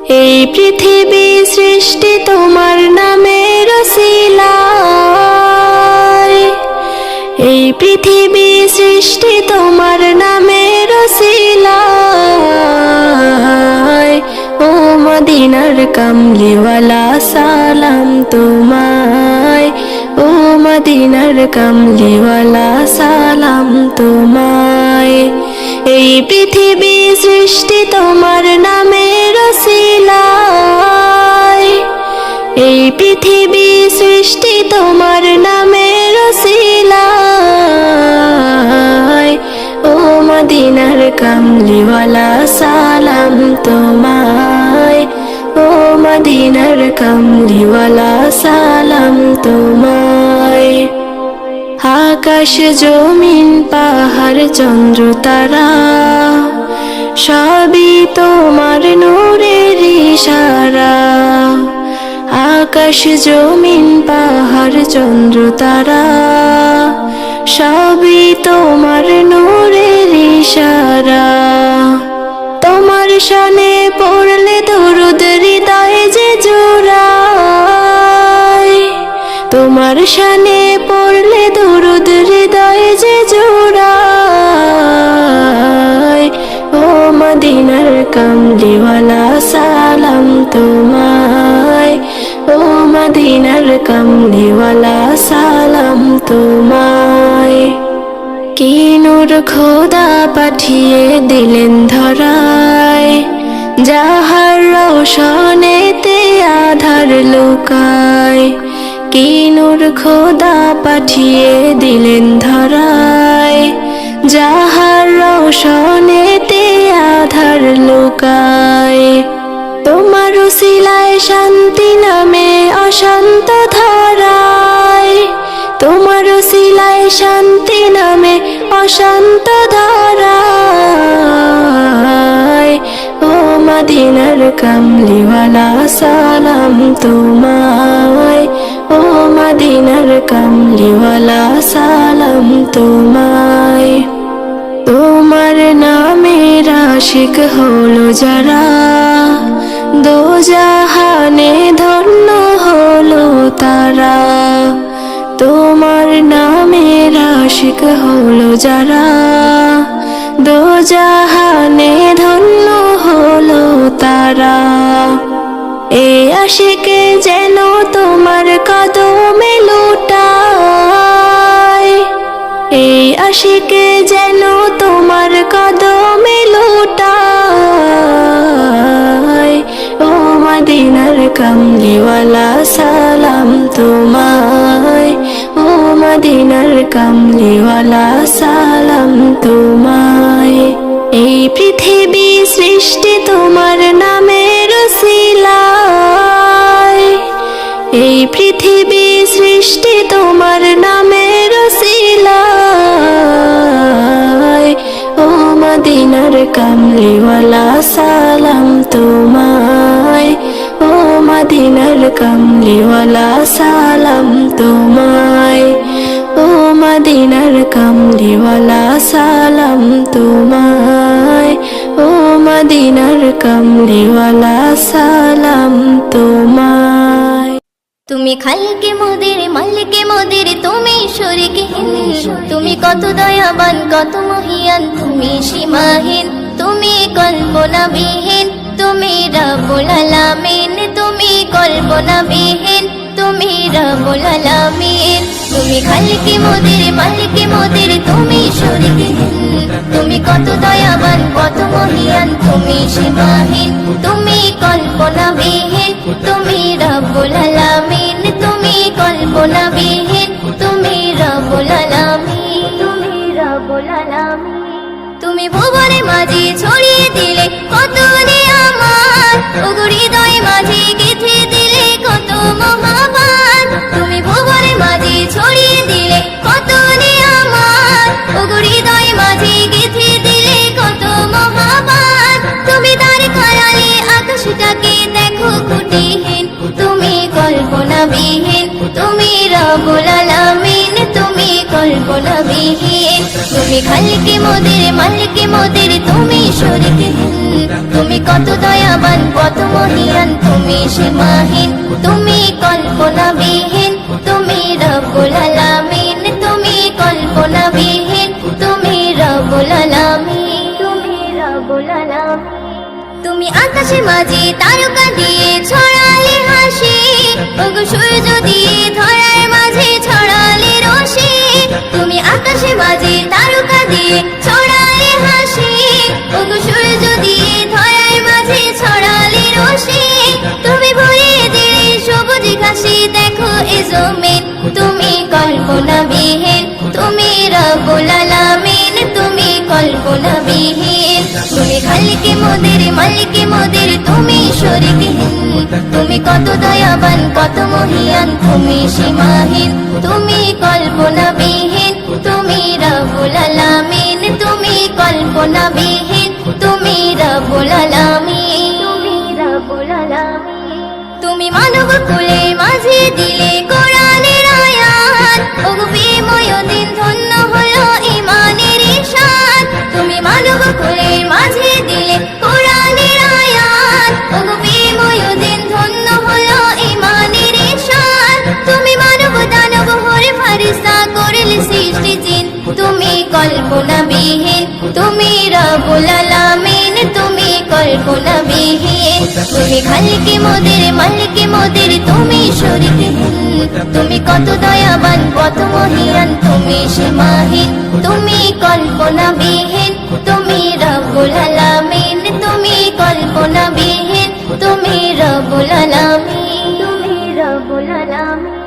এই পৃথিবী সৃষ্টি তোমার নামের ওসিলায়, এই পৃথিবী সৃষ্টি তোমার নামের ওসিলায়। ও মদিনার কামলিওয়ালা সালাম তোমায়, ও মদিনার কামলিওয়ালা সালাম তোমায়। এই পৃথিবী সৃষ্টি তোমার নামের ওসিলায়, এই পৃথিবী সৃষ্টি তোমার নামের ওসিলায়। ও মদিনার কামলিওয়ালা সালাম তোমায়, ও মদিনার কামলিওয়ালা সালাম তোমায়। আকাশ জমিন পাহাড় চন্দ্র তারা সবই তোমার নূরের ইশারা। আকাশ জমিন পাহাড় চন্দ্র তারা সবই তোমার নূরের ইশারা। তোমার শানে পড়লে দরুদ হৃদয় যে জোড়ায়, তোমার শানে পড়লে দরুদ হৃদয় যে জোড়ায়। ও মদিনার কামলিওয়ালা সালাম তোমায়, ও মদিনার কামলিওয়ালা সালাম তোমায়। কি নূর খোদা পাঠিয়ে দিলেন ধরায়, যাহার রোশনেতে আধার লুকায়। কি নূর খোদা পাঠিয়ে দিলেন ধরায়, যাহার রোশনেতে আধার লুকায়। তোমার উসিলায় শান্তি নামে অশান্ত ধারায়, তোমার উসিলায় শান্তি নামে অশান্ত ধারায়। ও মদিনার কামলিওয়ালা সালাম তোমায়, ও মদিনার কামলিওয়ালা সালাম তোমায়। তোমার নামের আশিক হলো যারা, দোজাহানে ধন্য হলো তারা। তোমার নামের আশিক হলো যারা, দোজাহানে ধন্য হলো তারা। এই আশিকে যেন তোমার কদমে লুটায়, এই আশিকে যেন তোমার কদমে লুটায়। ও মদিনার কামলিওয়ালা সালাম তোমায়, ও মদিনার কামলিওয়ালা সালাম তোমায়। এই পৃথিবী সৃষ্টি তোমার নামের ওসিলায়, এই পৃথিবী সৃষ্টি তোমার নামের ওসিলায়। ও মদিনার কামলিওয়ালা সালাম তোমায়, ও মদিনার কামলিওয়ালা সালাম তোমায়, ও মদিনার কামলিওয়ালা সালাম তোমায়, ও মদিনার কামলিওয়ালা সালাম তোমায়। তুমি খালিকে মোদের মালিকে মোদের, তুমি শরীকহীন, তুমি কত দয়াবান কত মহিয়ান, তুমি সীমাহীন, তুমি কল্পনাবিহীন, তুমি রব্বুল আলামিন, তুমি কল্পনাবিহীন, তুমি রব্বুল আলামিন। তুমি খালিকে মোদের মালিকে মোদের, তুমি শরীকহীন, তুমি কত দয়াবান কত মহিয়ান, তুমি সীমাহীন, তুমি কল্পনাবিহীন, তুমি রব্বুল আলামিন, তুমি কল্পনাবিহীন, তুমি রব্বুল আলামিন, তুমি রব্বুল আলামিন। তুমি ভুবনে মাঝে ছড়িয়ে দিলে কত নিয়ামত, ওগো হৃদয় মাঝে গেঁথে দিলে কত মহাবান। তুমি ভুবনে মাঝে ছড়িয়ে দিলে কত নিয়ামত, ওগো হৃদয় মাঝে গেঁথে দিলে কত মহাবান। তুমি তার খায়ালে আকাশটাকে দেখো কুটিহীন, তুমি কল্পনাবিহীন, তুমি রব্বুল আলামিন, তুমি কল্পনাবিহীন। তুমি খালিকে মোদের মালিকে মোদের, তুমি শরীকহীন, তুমি কত দয়াবান কত মহিয়ান তুমি সীমাহীন তুমি কল্পনাবিহীন তুমি রব্বুল আলামিন তুমি কল্পনাবিহীন তুমি রব্বুল আলামিন তুমি রব্বুল আলামিন তুমি আকাশে মাঝে তারকা দিয়ে ছড়ালে হাসি ওগো সূর্য দিয়ে ধরার মাঝে ছড়ালে রশি তুমি আকাশে মাঝে তারকা দিয়ে ছড়ালে হাসি ওগো সূর্য দিয়ে ধরার মাঝে ছড়ালে রশি তুমি ভরিয়ে দিলে সবুজ ঘাসে দেখো এ জমিন তুমি কল্পনাবিহীন তুমি রব্বুল আলামিন তুমি কল্পনাবিহীন তুমি খালিকে মোদের মালিকে মোদের তুমি শরীকহীন তুমি কত দয়াবান কত মহিয়ান তুমি সীমাহীন তুমি কল্পনাবিহীন তুমি রব্বুল আলামিন তুমি কল্পনাবিহীন তুমি রব্বুল আলামিন তুমি রব্বুল আলামিন তুমি মানব কুলে মাঝে দিলে কোরআনের আয়াত ওগো প্রেমময় দিন ধন্য হলো ঈমানের ইরশাদ তুমি মানব কুলে মাঝে দিলে কোরআনের আয়াত ওগো প্রেমময় দিন ধন্য হলো ঈমানের ইরশাদ তুমি মানব দানব হরে ফেরেশতা করলে সৃষ্টি জিন তুমি কল্পনাবিহীন তুমি রব্বুল আলামিন তুমি কল্পনাবিহীন তুমি খালিকে মোদের মালিকে মোদের তুমি শরীকহীন তুমি কত দয়াবান কত মহিয়ান তুমি সীমাহীন তুমি কল্পনাবিহীন তুমি রব্বুল আলামিন তুমি কল্পনাবিহীন তুমি রব্বুল আলামিন তুমি রব্বুল আলামিন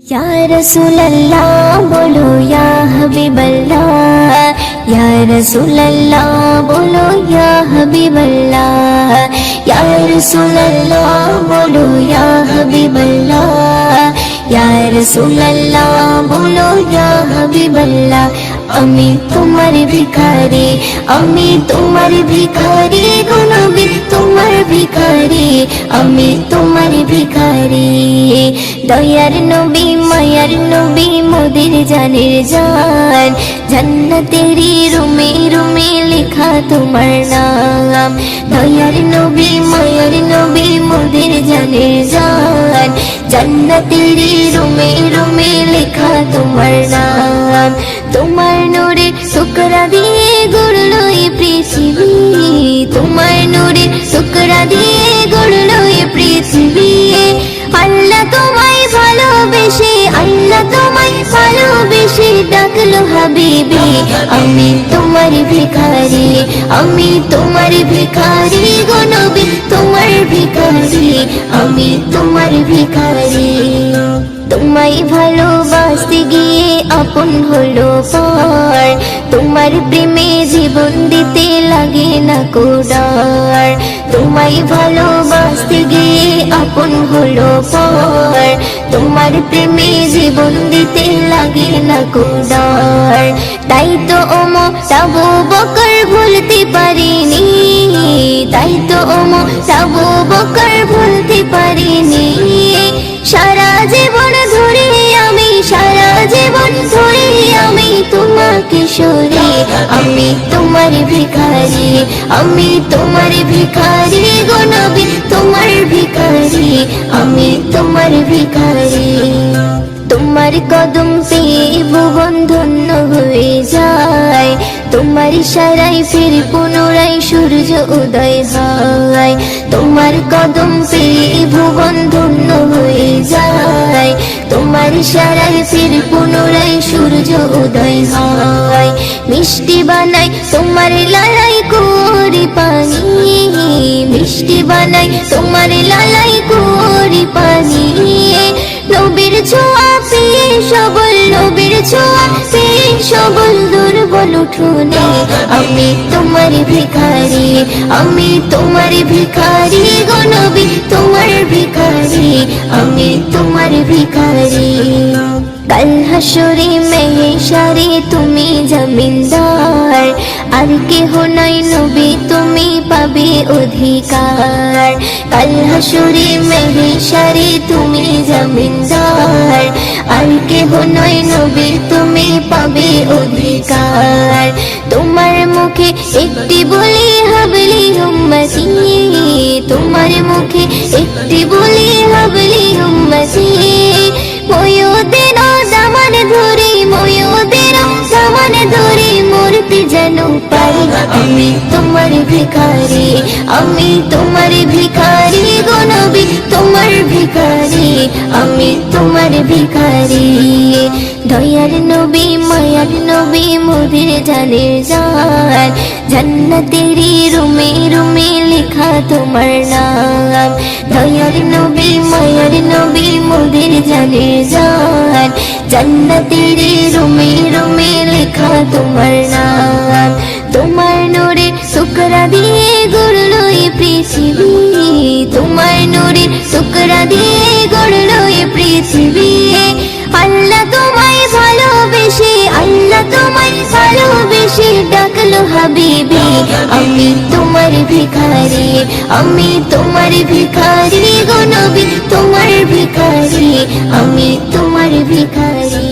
या रसूल अल्लाह बोलो या हबीब अल्लाह या रसूल अल्लाह बोलो या हबीब अल्लाह या रसूल अल्लाह बोलो या हबीब अल्लाह या रसूल अल्लाह बोलो या हबीब अल्लाह আমি তোমার ভিখারি আমি তোমার ভিখারি গো নবী তোমার ভিখারি আমি তোমার ভিখারি দয়ার নবী মায়ার নবী মোদের জানের জান জান্নাতেরি রুমে রুমে লেখা তোমার নাম দয়ার নবী মায়ার নবী মোদের জানের জান জান্নাতেরি রুমে রুমে লেখা তোমার নাম তোমার নূরে টুকরা দিয়ে গড়লো এই পৃথিবী তোমার নূরে টুকরা দিয়ে গড়লো এই পৃথিবী আল্লাহ তোমায় ভালোবেসে আল্লাহ তোমায় ভালোবেসে ডাকলো হাবিবি আমি তোমার ভিখারি আমি তোমার ভিখারি গো নবী তোমার ভিখারি আমি তোমার ভিখারি তোমায় ভালোবাসতে গিয়ে আপন হলো পর তোমার প্রেমে জীবন দিতে লাগে না কোডার তোমায় ভালোবাসতে গিয়ে আপন হলো পর তোমার প্রেমে জীবন দিতে লাগে না কোডার তাই তো তাবু বকর ভুলতে পারিনি তাই তো তাবু বকর ভুলতে পারিনি সারা জীবন ধরে আমি সারা জীবন ধরে আমি তোমাকে সরে আমি তোমার ভিখারি আমি তোমার ভিখারি গো নবী তোমার ভিখারি আমি তোমার ভিখারি তোমার কদম পেয়ে ভুবন ধন্য হয়ে যায় তোমার ইশারায় ফির পুনরায় সূর্য উদয় হয় তোমার কদম পেয়ে ভুবন ধন্য হয়ে যায় তোমার ইশারায় ফির পুনরায় সূর্য উদয় হয় মিষ্টি বানাই তোমার লালাই করি পানি মিষ্টি বানাই তোমার লালাই করি পানি নবীর ছোঁয়া পেয়ে সবল নবীর ছোঁয়া পেয়ে সবল দুর্বল উঠোনে আমি তোমার ভিখারি আমি তোমার ভিখারি গো নবী তোমার ভিখারি আমি তোমার ভিখারি কাল হাসরে মেহেশারে তুমি জমিনদার আর কেহ নাই নবী তুমি পাবে অধিকার কাল হাসুরে মেহেশারে তুমি জমিনদার আর কেহ নয় নবী তুমি পাবে অধিকার তোমার মুখে একটি বলি হাবলি উম্মতি তোমার মুখে একটি বলি হাবলি উম্মতি ময়ূদের দামান ধরে ময়ূদের দামান ধরে মূর্তি যেন পাই আমি তোমার ভিখারি আমি তোমার ভিখারি গো নবী তোমার ভিখারি আমি তোমার ভিখারি দয়ার নবী মায়ার নবী মোদের জানের জান জান্নাতেরি রুমে রুমে লেখা তোমার নাম দয়ার নবী মায়ার নবী মোদের জানের জান জান্নাতেরি রুমে রুমে লেখা তোমার নাম তোমার নূরে টুকরা দিয়ে গড়লো এই পৃথিবী তোমার নূরে টুকরা দিয়ে গড়লো এই পৃথিবী আল্লাহ তোমায় ভালোবেসে আল্লাহ তোমায় ভালোবেসে ডাকলো হাবিবি আমি তোমার ভিখারি আমি তোমার ভিখারি গো নবী তোমার ভিখারি আমি তোমার ভিখারি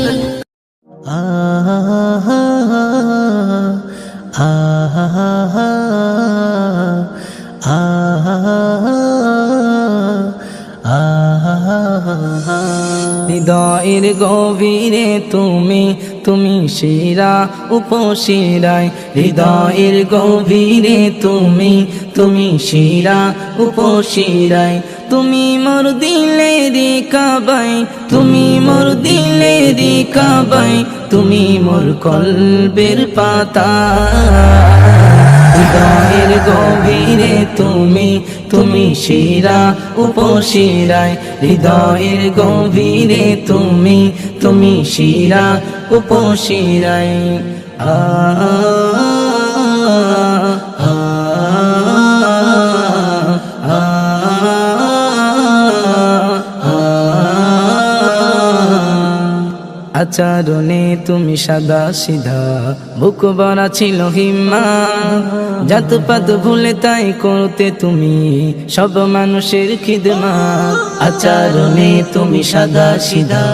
হৃদয়ের গভীরে তুমি শিরা উপশিরায় হৃদয়ের গভীরে তুমি শিরা উপশিরায় তুমি মোর দিলেরি কাবাই তুমি মোর দিলেরি কাবাই তুমি মোর কলবের পাতা হৃদয়ের গভীরে তুমি শিরা উপশিরায় হৃদয়ের গভীরে তুমি শিরা উপশিরায় আচরণে তুমি সাদা সিধা বুক ভরা ছিল হিম্মা জাতপাত ভুলে তাই করতে তুমি সব মানুষের খিদমত আচরণে তুমি সাদা সিধা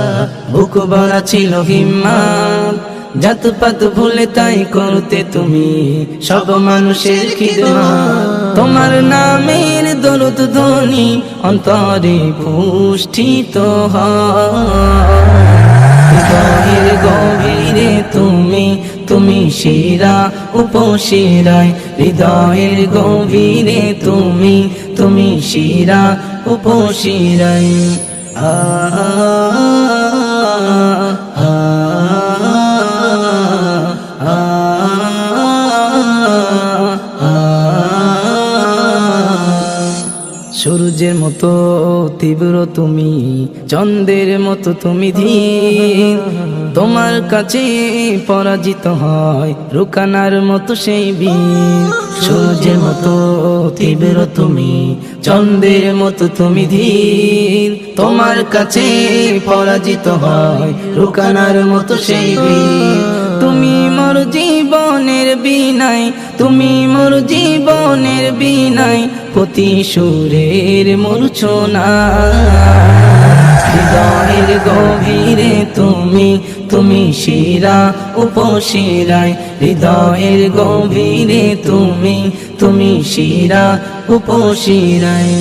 বুক ভরা ছিল হিম্মা জাতপাত ভুলে তাই করতে তুমি সব মানুষের খিদমত তোমার নামের দরুদ ধ্বনি অন্তরে পুষ্টিত হয় হৃদয়ের গভীরে তুমি শিরা উপশিরায় হৃদয়ের গভীরে তুমি শিরা উপশিরায় সূর্যের মতো তীব্র তুমি চন্দ্রের মতো তুমি ধীর তোমার কাছে পরাজিত হয় রুকানার মতো সেই বীর সূর্যের মতো তীব্র তুমি চন্দ্রের মতো তুমি ধীর তোমার কাছে পরাজিত হয় রুকানার মতো সেই বীর তুমি মোর জীবনের বিনাই তুমি মোর জীবনের বিনাই প্রতি সুরের মূর্ছনা হৃদয়ের গভীরে তুমি শিরা উপশিরায় হৃদয়ের গভীরে তুমি শিরা উপশিরায়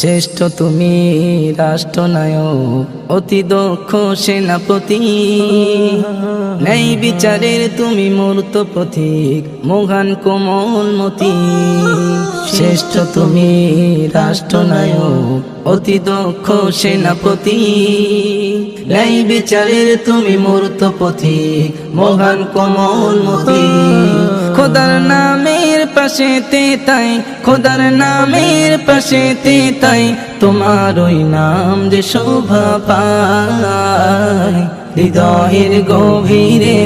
শ্রেষ্ঠ তুমি রাষ্ট্রনায়ক অতি দক্ষ সেনাপতি ন্যায় বিচারের তুমি মূর্ত পথিক মহান কোমলমতি শ্রেষ্ঠ তুমি রাষ্ট্রনায়ক অতি দক্ষ সেনাপতি ন্যায় বিচারের তুমি মূর্ত পথিক মহান কোমলমতি খোদার নামের পাশে তাই খোদার নামের পাশে তাই তোমার ওই নাম যে শোভা পায় হৃদয়ের গভীরে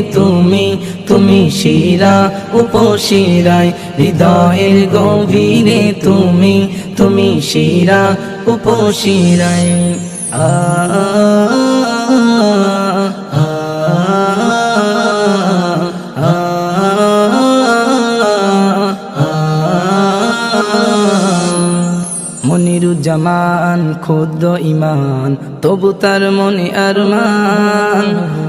তুমি শিরা উপশিরায় হৃদয়ের গভীরে তুমি শিরা উপশিরায় ক্ষুদ্র ইমান তবু তার মনে আরমান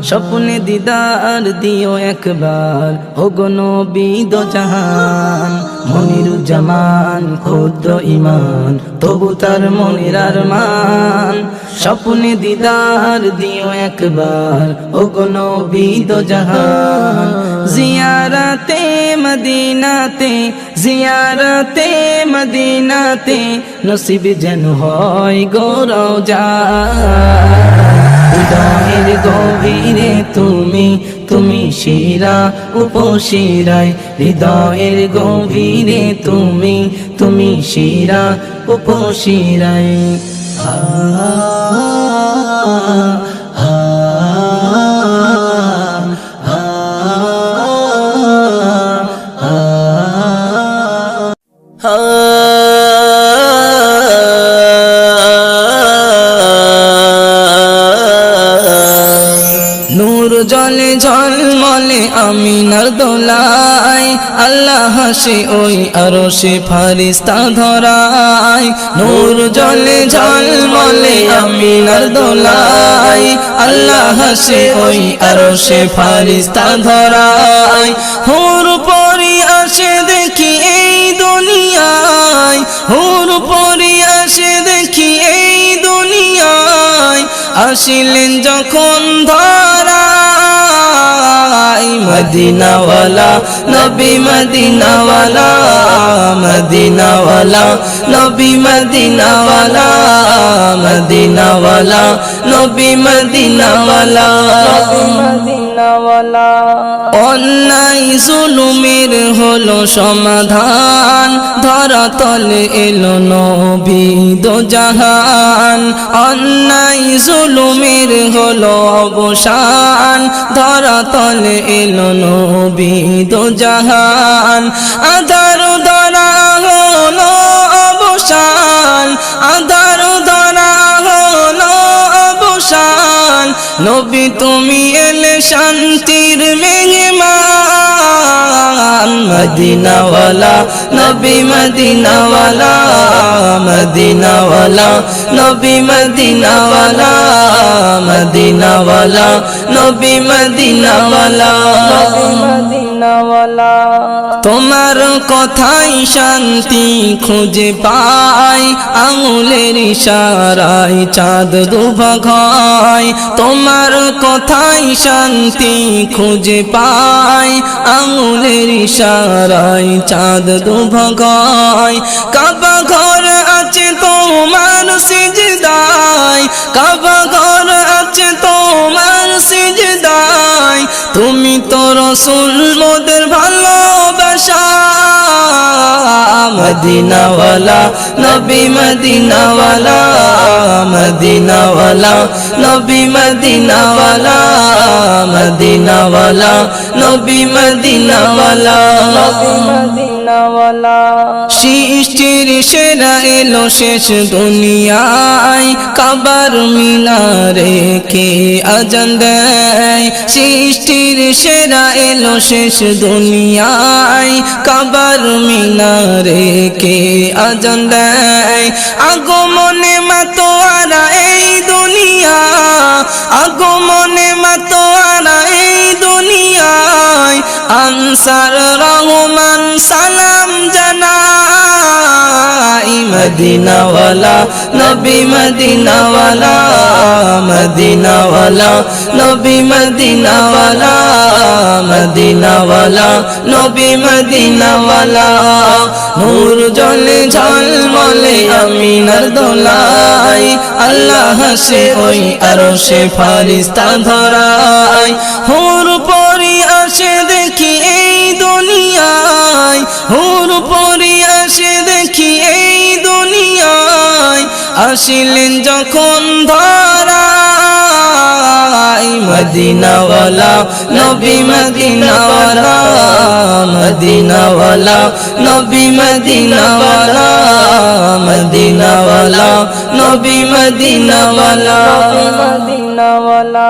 স্বপ্নে দিদার দিও একবার ওগো নবী দো জাহান মনিরুজ্জামান ক্ষুদ্র ইমান তবু তার মনের আরমান স্বপ্নে দিদার দিও একবার ওগো নবী দো জাহান জিয়ারতে মদিনাতে জিয়ারতে মদিনাতে নসিব যেন হয় গো রওজা হৃদয়ের গভীরে তুমি শিরা উপশিরায় হৃদয়ের গভীরে তুমি শিরা উপশিরায় নূর জলে ঝলমলে আমিনার দোলায় আল্লাহ হাসে ওই আরশে ফারিস্তা ধরায় নূর জলে ঝলমলে আমিনার দোলায় আল্লাহ হাসে ওই আরশে ফারিস্তা ধরায় হুর পরি আসে দেখি এই দুনিয়ায় হুর পরি আসে দেখি এই দুনিয়ায় আসিলেন যখন ধরায় মদিনাওয়ালা নবী মদিনাওয়ালা মদিনাওয়ালা নবী মদিনাওয়ালা মদিনাওয়ালা নবী মদিনাওয়ালা মদিনাওয়ালা অন্যায় জুলুমের হলো সমাধান ধরাতলে এলো নবী দো জাহান অন্যায় জুলুমের হলো অবসান ধরাতলে এলো নবী দো জাহান আধার ধরা হলো অবসান আধার ধরা হলো অবসান নবী তুমি এলে শান্তির মেহমান মদিনাওয়ালা নবী মদিনাওয়ালা মদিনাওয়ালা নবী মদিনাওয়ালা মদিনাওয়ালা নবী মদিনাওয়ালা মদিনাওয়ালা তোমার কথাই শান্তি খুঁজে পাই আঙুলের ইশারায় চাঁদ দুভাগ হয় তোমার কথাই শান্তি খুঁজে পাই আঙুলের ইশারায় চাঁদ দুভাগ হয় কাবা ঘর আছে তোমার সিজদায় কাবা ঘর আছে তোমার সিজদায় তুমি তো রাসূল মোদের ভালোবাসা মদিনাওয়ালা নবী মদিনাওয়ালা মদিনাওয়ালা নবী মদিনাওয়ালা মদিনাওয়ালা নবী মদিনাওয়ালা মদিনাওয়ালা সৃষ্টির সেরা এলো শেষ দুনিয়ায় কাবার মিনারে কে আজান দেয় সৃষ্টির সেরা এলো শেষ দুনিয়ায় কাবার মিনারে কে আজান দেয় আগমনে মাতোয়ারা এই দুনিয়া আগমনে মাতোয়ারা এই দুনিয়ায় আনসার রহমান সালাম জানাই মদিনাওয়ালা নবী মদিনাওয়ালা মদিনাওয়ালা নবী মদিনাওয়ালা মদিনাওয়ালা নবী মদিনাওয়ালা নূর জলে ঝলমলে আমিনার দোলায় আল্লাহ হাসে ওই আরশে ফারিস্তা ধরায় হুর পরি আসে দেখি এই দুনিয়ায় হুর পরি আসে দেখি এই দুনিয়ায় আসিলেন যখন ধরায় মদিনাওয়ালা নবী মদিনাওয়ালা মদিনাওয়ালা নবী মদিনাওয়ালা মদিনাওয়ালা নবী মদিনাওয়ালা মদিনাওয়ালা